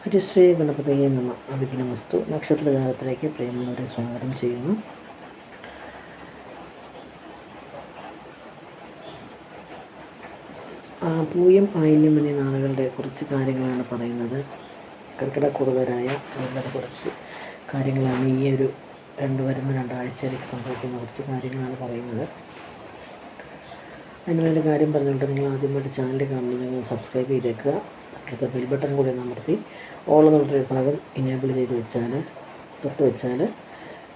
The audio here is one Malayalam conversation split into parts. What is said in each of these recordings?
ഹരിശ്രീ ഗണപതിയെ അഭിഘ്നമസ്തു. നക്ഷത്രജാലത്തിലേക്ക് പ്രിയമുള്ളവരെ സ്വാഗതം ചെയ്യുന്നു. പൂയം ആയില്യം എന്നീ നാളുകളുടെ കുറച്ച് കാര്യങ്ങളാണ് പറയുന്നത്. കർക്കിടകൂറുകാരായ അവരുടെ കുറച്ച് കാര്യങ്ങളാണ് ഈ ഒരു വരുന്ന രണ്ടാഴ്ചയിലേക്ക് സംഭവിക്കുന്ന കുറച്ച് കാര്യങ്ങളാണ് പറയുന്നത്. അതിനുള്ള കാര്യം പറഞ്ഞുകൊണ്ട് നിങ്ങൾ ആദ്യമായിട്ട് ചാനൽ കാണുന്നത് നിങ്ങൾ സബ്സ്ക്രൈബ് ചെയ്തേക്കുക. അടുത്ത ബെൽ ബട്ടൺ കൂടി അമർത്തി ഓൾ എന്നുള്ള ഭാഗം ഇനേബിൾ ചെയ്ത് വെച്ചാൽ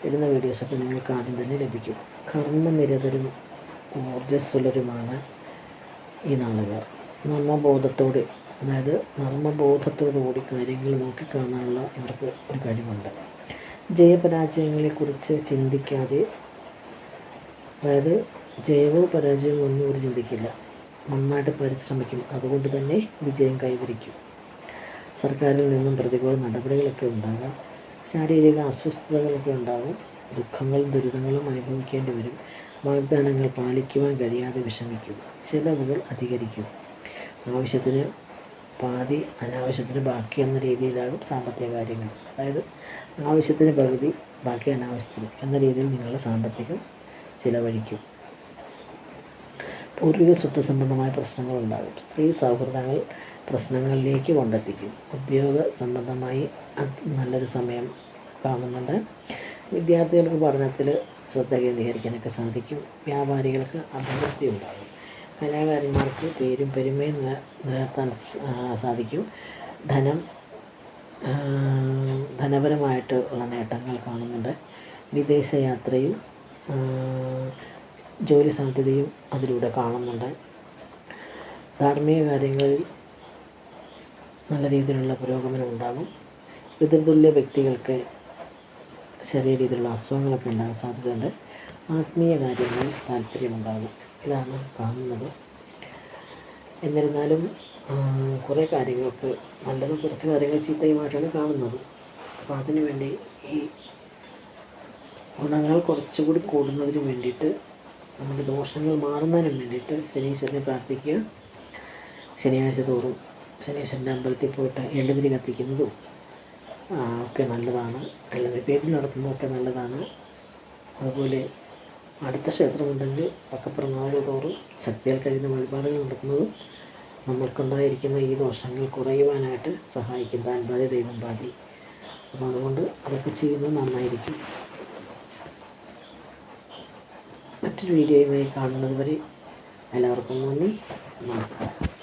ഇടുന്ന വീഡിയോസൊക്കെ നിങ്ങൾക്ക് ആദ്യം തന്നെ ലഭിക്കും. കർമ്മനിരതരും ഊർജ്ജസ്വലരുമാണ് ഈ നാളുകാർ. നർമ്മബോധത്തോടുകൂടി കാര്യങ്ങൾ നോക്കിക്കാണാനുള്ള ഇവർക്ക് ഒരു കഴിവുണ്ട്. ജയപരാജയങ്ങളെക്കുറിച്ച് ചിന്തിക്കാതെ, ജയമോ പരാജയമോ ഒന്നും അവർ ചിന്തിക്കില്ല. നന്നായിട്ട് പരിശ്രമിക്കും, അതുകൊണ്ട് തന്നെ വിജയം കൈവരിക്കും. സർക്കാരിൽ നിന്നും പ്രതികൂല നടപടികളൊക്കെ ഉണ്ടാകാം. ശാരീരിക അസ്വസ്ഥതകളൊക്കെ ഉണ്ടാകും. ദുഃഖങ്ങളും ദുരിതങ്ങളും അനുഭവിക്കേണ്ടി വരും. വാഗ്ദാനങ്ങൾ പാലിക്കുവാൻ കഴിയാതെ വിഷമിക്കും. ചിലവുകൾ അധികരിക്കും. ആവശ്യത്തിന് പാതി, അനാവശ്യത്തിന് ബാക്കി എന്ന രീതിയിലാകും സാമ്പത്തിക കാര്യങ്ങൾ. ആവശ്യത്തിന് പകുതി, ബാക്കി അനാവശ്യത്തിന് എന്ന രീതിയിൽ നിങ്ങളുടെ സാമ്പത്തികം ചിലവഴിക്കും. പൂർവിക സ്വത്ത് സംബന്ധമായ പ്രശ്നങ്ങളുണ്ടാകും. സ്ത്രീ സൗഹൃദങ്ങൾ പ്രശ്നങ്ങളിലേക്ക് കൊണ്ടെത്തിക്കും. ഉദ്യോഗ സംബന്ധമായി നല്ലൊരു സമയം കാണുന്നുണ്ട്. വിദ്യാർത്ഥികൾക്ക് പഠനത്തിൽ ശ്രദ്ധ കേന്ദ്രീകരിക്കാനൊക്കെ സാധിക്കും. വ്യാപാരികൾക്ക് അഭിവൃദ്ധി ഉണ്ടാകും. കലാകാരന്മാർക്ക് പേരും പെരുമയും നിലനിർത്താൻ സാധിക്കും. ധനപരമായിട്ട് ഉള്ള നേട്ടങ്ങൾ കാണുന്നുണ്ട്. വിദേശയാത്രയും ജോലി സാധ്യതയും അതിലൂടെ കാണുന്നുണ്ട്. ധാർമ്മിക കാര്യങ്ങളിൽ നല്ല രീതിയിലുള്ള പുരോഗമനം ഉണ്ടാകും. പിതൃതുല്യ വ്യക്തികൾക്ക് ചെറിയ രീതിയിലുള്ള അസുഖങ്ങളൊക്കെ ഉണ്ടാകാൻ സാധ്യതയുണ്ട്. ആത്മീയ കാര്യങ്ങളിൽ താല്പര്യമുണ്ടാകും. ഇതാണ് കാണുന്നത്. എന്നിരുന്നാലും കുറേ കാര്യങ്ങൾക്ക് നല്ലതും കുറച്ച് കാര്യങ്ങൾ ചീത്തയുമായിട്ടാണ് കാണുന്നത്. അപ്പോൾ അതിനുവേണ്ടി ഈ ഗുണങ്ങൾ കുറച്ചുകൂടി കൂടുന്നതിന് വേണ്ടിയിട്ട്, നമ്മുടെ ദോഷങ്ങൾ മാറുന്നതിന് വേണ്ടിയിട്ട് ശനീശ്വരനെ പ്രാർത്ഥിക്കുക. ശനിയാഴ്ച തോറും ശനീശ്വരൻ്റെ അമ്പലത്തിൽ പോയിട്ട് എള്ളുതിരി കത്തിക്കുന്നതും ഒക്കെ നല്ലതാണ്. പേരിൽ നടത്തുന്നതൊക്കെ നല്ലതാണ്. അതുപോലെ അടുത്ത ക്ഷേത്രമുണ്ടെങ്കിൽ പക്കപ്പിറന്നാൾ തോറും ശക്തിയാൽ കഴിയുന്ന വഴിപാടുകൾ നടത്തുന്നതും നമ്മൾക്കുണ്ടായിരിക്കുന്ന ഈ ദോഷങ്ങൾ കുറയുവാനായിട്ട് സഹായിക്കും. താൻ ബാധി ദൈവം ബാധി. അപ്പോൾ അതുകൊണ്ട് അതൊക്കെ ചെയ്യുന്നത് നന്നായിരിക്കും. മറ്റൊരു വീഡിയോയുമായി കാണുന്നത് വരെ എല്ലാവർക്കും നന്ദി, നമസ്കാരം.